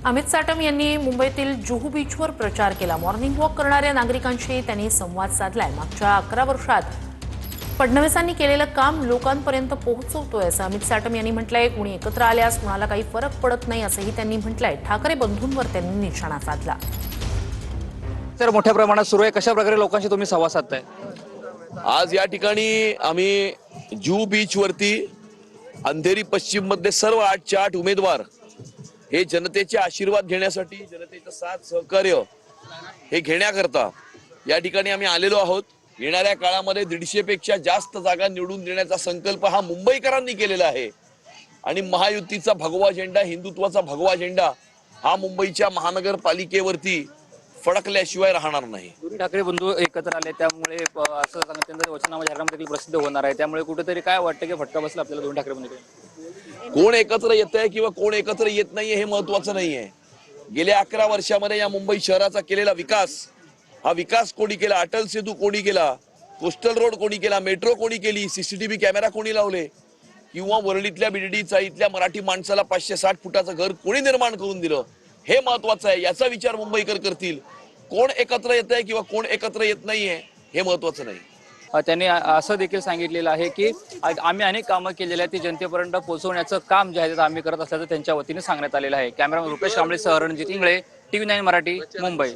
अमित साटम यांनी मुंबईतील जुहू बीचवर प्रचार केला। मॉर्निंग वॉक करणाऱ्या नागरिकांशी त्यांनी संवाद साधलाय। मागच्या 11 वर्षात फडणवीसांनी केलेलं काम लोकांपर्यंत पोहोचवतोय असं अमित साटम यांनी म्हटलंय। कोणी एकत्र आल्यास कुणाला काही फरक पडत नाही असंही त्यांनी म्हटलंय। ठाकरे बंधूंवर त्यांनी निशाणा साधला। तर मोठ्या प्रमाणात सुरू आहे, कशा प्रकारे लोकांशी तुम्ही संवाद साधताय? आज या ठिकाणी आम्ही जुहू बीच वरती अंधेरी पश्चिम मध्ये सर्व 8चे 8 उमेदवार हे जनतेचे आशीर्वाद घेण्यासाठी, जनतेचा साथ सहकार्य हे घेण्याकरता या ठिकाणी आम्ही आलेलो आहोत। येणाऱ्या काळामध्ये 150 पेक्षा जास्त जागा निवडून देण्याचा संकल्प हा मुंबईकरांनी केलेला आहे आणि महायुतीचा भगवा झेंडा, हिंदुत्वाचा भगवा झेंडा हा मुंबईच्या महानगरपालिकेवरती फडकल्याशिवाय राहणार नाही। दोन्ही ठाकरे बंधू एकत्र आले त्यामुळे असं त्यांचं वचननामा जाहीरनामा देखील प्रसिद्ध होणार आहे। त्यामुळे कुठेतरी काय वाटतं की फटका बसला आपल्याला दोन्ही ठाकरे बंधू? कोण एकत्र येत आहे किंवा कोण एकत्र येत नाहीये हे महत्वाचं नाहीये। गेल्या 11 वर्षामध्ये या मुंबई शहराचा केलेला विकास, हा विकास कोणी केला? अटल सेतू कोणी केला? कोस्टल रोड कोणी केला? मेट्रो कोणी केली? सीसीटीव्ही कॅमेरा कोणी लावले? किंवा वरळीतल्या बीडीचा इथल्या मराठी माणसाला 560 फुटाचं घर कोणी निर्माण करून दिलं? हे महत्वाचं आहे। याचा विचार मुंबईकर करतील। कोण एकत्र येत आहे किंवा कोण एकत्र येत नाहीये हे महत्वाचं नाही। त्यांनी असं देखील सांगितलेलं आहे की आम्ही अनेक कामं केलेली आहेत, ती जनतेपर्यंत पोहोचवण्याचं काम जे आहे ते आम्ही करत असल्याचं त्यांच्या वतीने सांगण्यात आलेलं आहे। कॅमेरामन रुपेश कांबळे सह रणजित इंगळे, TV9 मराठी, मुंबई।